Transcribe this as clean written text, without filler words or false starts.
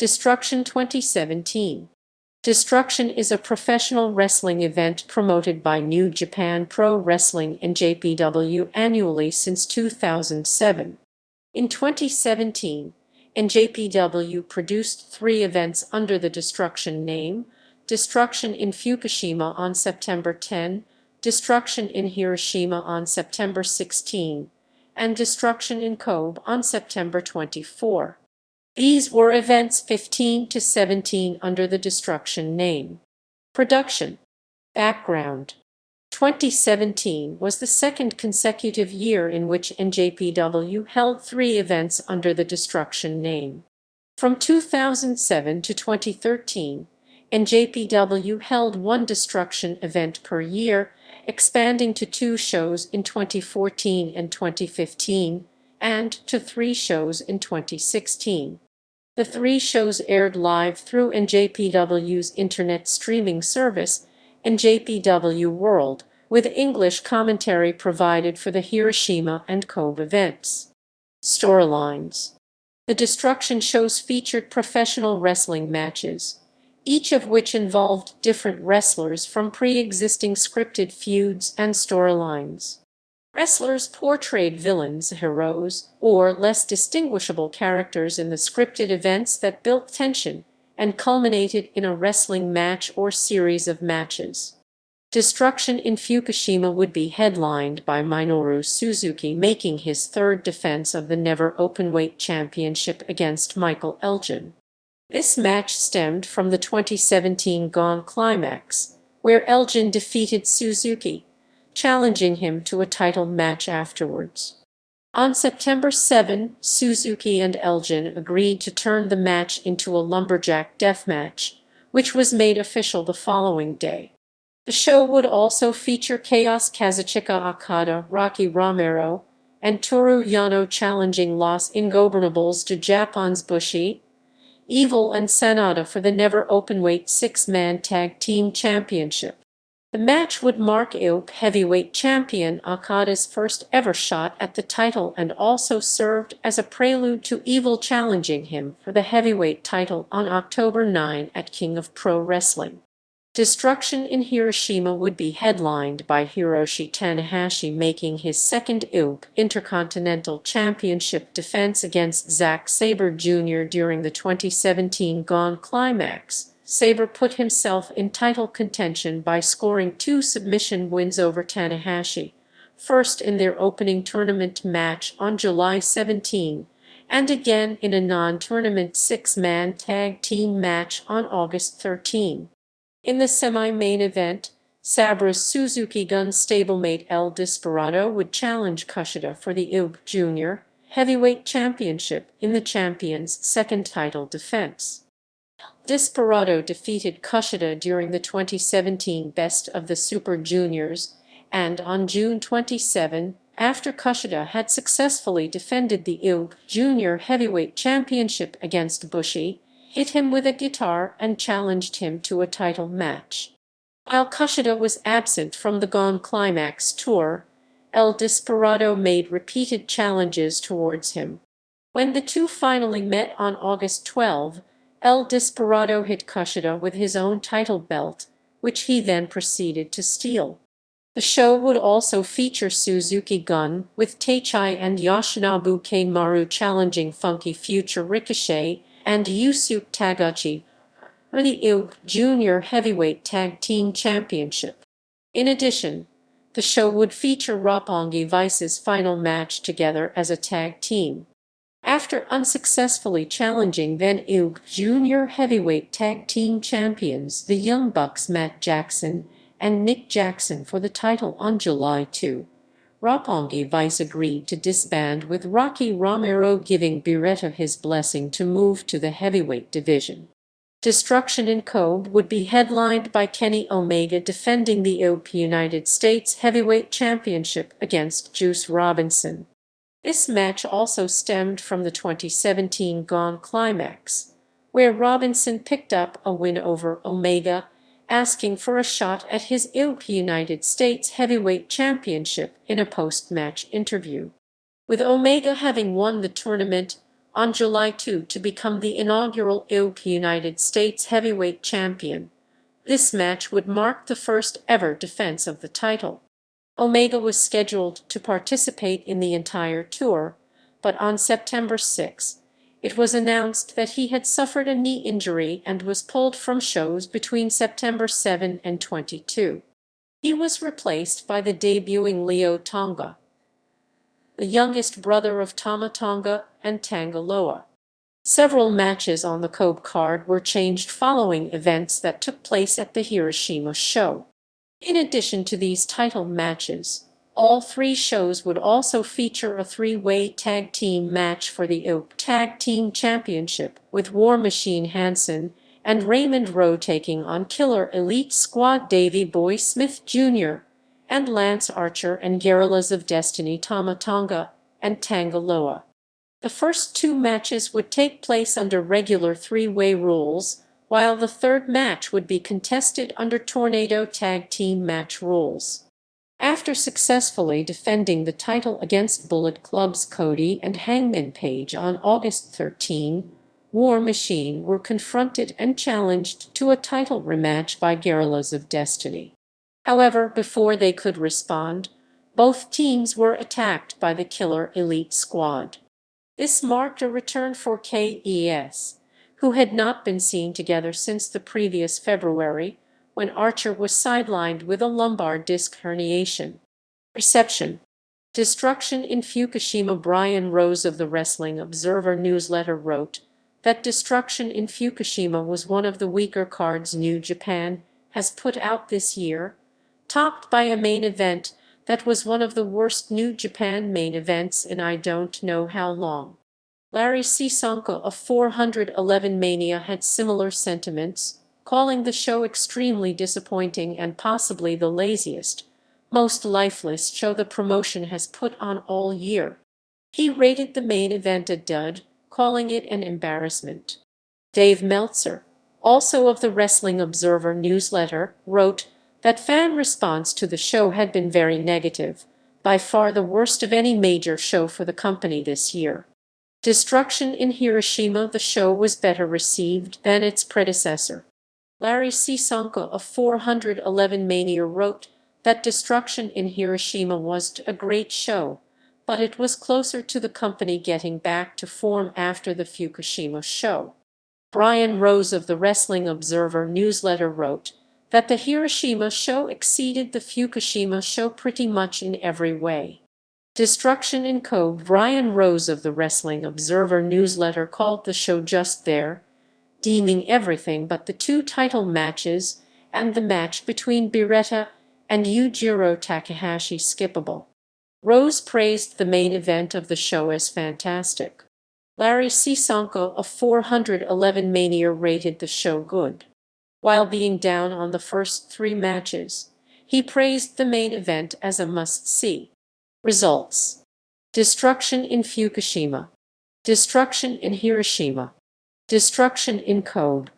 Destruction 2017. Destruction is a professional wrestling event promoted by New Japan Pro Wrestling NJPW annually since 2007. In 2017, NJPW produced 3 events under the Destruction name: Destruction in Fukushima on September 10, Destruction in Hiroshima on September 16, and Destruction in Kobe on September 24. These were events 15 to 17 under the Destruction name. Production. Background. 2017 was the second consecutive year in which NJPW held 3 events under the Destruction name. From 2007 to 2013, NJPW held 1 Destruction event per year, expanding to 2 shows in 2014 and 2015, and to 3 shows in 2016. The 3 shows aired live through NJPW's internet streaming service, NJPW World, with English commentary provided for the Hiroshima and Kobe events. Storylines. The Destruction shows featured professional wrestling matches, each of which involved different wrestlers from pre-existing scripted feuds and storylines. Wrestlers portrayed villains, heroes, or less distinguishable characters in the scripted events that built tension and culminated in a wrestling match or series of matches. Destruction in Fukushima would be headlined by Minoru Suzuki making his 3rd defense of the Never Openweight Championship against Michael Elgin. This match stemmed from the 2017 Gauntlet Climax, where Elgin defeated Suzuki, challenging him to a title match afterwards. On September 7, Suzuki and Elgin agreed to turn the match into a lumberjack deathmatch, which was made official the following day. The show would also feature Chaos Kazuchika Okada, Rocky Romero, and Toru Yano challenging Los Ingobernables de Japon's Bushi, Evil, and Sanada for the Never Openweight 6-man Tag Team Championship. The match would mark IWGP Heavyweight Champion Okada's first ever shot at the title and also served as a prelude to Evil challenging him for the heavyweight title on October 9 at King of Pro Wrestling. Destruction in Hiroshima would be headlined by Hiroshi Tanahashi making his 2nd IWGP Intercontinental Championship defense against Zack Sabre Jr. during the 2017 Gauntlet Climax. Sabre put himself in title contention by scoring 2 submission wins over Tanahashi, first in their opening tournament match on July 17, and again in a non-tournament 6-man tag team match on August 13. In the semi-main event, Sabre's Suzuki Gun stablemate El Desperado would challenge Kushida for the IWGP Junior Heavyweight Championship in the champion's 2nd title defense. Desperado defeated Kushida during the 2017 Best of the Super Juniors, and on June 27, after Kushida had successfully defended the IWGP Junior Heavyweight Championship against Bushi, hit him with a guitar and challenged him to a title match. While Kushida was absent from the Gauntlet Climax tour, El Desperado made repeated challenges towards him. When the two finally met on August 12, El Desperado hit Kushida with his own title belt, which he then proceeded to steal. The show would also feature Suzuki Gun, with Taichi and Yoshinobu Kanemaru challenging Funky Future Ricochet and Yusuke Taguchi for the IWGP Junior Heavyweight Tag Team Championship. In addition, the show would feature Roppongi Vice's final match together as a tag team. After unsuccessfully challenging then IWGP Junior Heavyweight Tag Team Champions the Young Bucks Matt Jackson and Nick Jackson for the title on July 2, Roppongi Vice agreed to disband, with Rocky Romero giving Beretta his blessing to move to the heavyweight division. Destruction in Kobe would be headlined by Kenny Omega defending the IWGP United States Heavyweight Championship against Juice Robinson. This match also stemmed from the 2017 Gauntlet Climax, where Robinson picked up a win over Omega, asking for a shot at his IWGP United States Heavyweight Championship in a post-match interview. With Omega having won the tournament, on July 2 to become the inaugural United States heavyweight champion. This match would mark the first ever defense of the title. Omega was scheduled to participate in the entire tour, but on September 6, it was announced that he had suffered a knee injury and was pulled from shows between September 7 and 22. He was replaced by the debuting Leo Tonga, the youngest brother of Tama Tonga and Tangaloa. Several matches on the Kobe card were changed following events that took place at the Hiroshima show. In addition to these title matches, all three shows would also feature a three-way tag team match for the IWC Tag Team Championship, with War Machine Hansen and Raymond Rowe taking on Killer Elite Squad Davey Boy Smith Jr. and Lance Archer and Guerrillas of Destiny Tama Tonga and Tangaloa. The first two matches would take place under regular three-way rules, while the third match would be contested under Tornado Tag Team Match rules. After successfully defending the title against Bullet Club's Cody and Hangman Page on August 13, War Machine were confronted and challenged to a title rematch by Guerrillas of Destiny. However, before they could respond, both teams were attacked by the Killer Elite Squad. This marked a return for KES, who had not been seen together since the previous February, when Archer was sidelined with a lumbar disc herniation. Reception. Destruction in Fukushima. Brian Rose of the Wrestling Observer newsletter wrote that Destruction in Fukushima was one of the weaker cards New Japan has put out this year, topped by a main event that was one of the worst New Japan main events in I don't know how long. Larry Sisonko of 411 Mania had similar sentiments, calling the show extremely disappointing and possibly the laziest, most lifeless show the promotion has put on all year. He rated the main event a dud, calling it an embarrassment. Dave Meltzer, also of the Wrestling Observer newsletter, wrote that fan response to the show had been very negative, by far the worst of any major show for the company this year. Destruction in Hiroshima. The show was better received than its predecessor. Larry Sisonko of 411 Mania wrote that Destruction in Hiroshima was a great show, but it was closer to the company getting back to form after the Fukushima show. Brian Rose of the Wrestling Observer newsletter wrote that the Hiroshima show exceeded the Fukushima show pretty much in every way. Destruction in Kobe. Brian Rose of the Wrestling Observer newsletter called the show just there, deeming everything but the two title matches and the match between Beretta and Yujiro Takahashi skippable. Rose praised the main event of the show as fantastic. Larry Sisonko of 411 Mania rated the show good. While being down on the first three matches, he praised the main event as a must-see. Results. Destruction in Fukushima. Destruction in Hiroshima. Destruction in Kobe.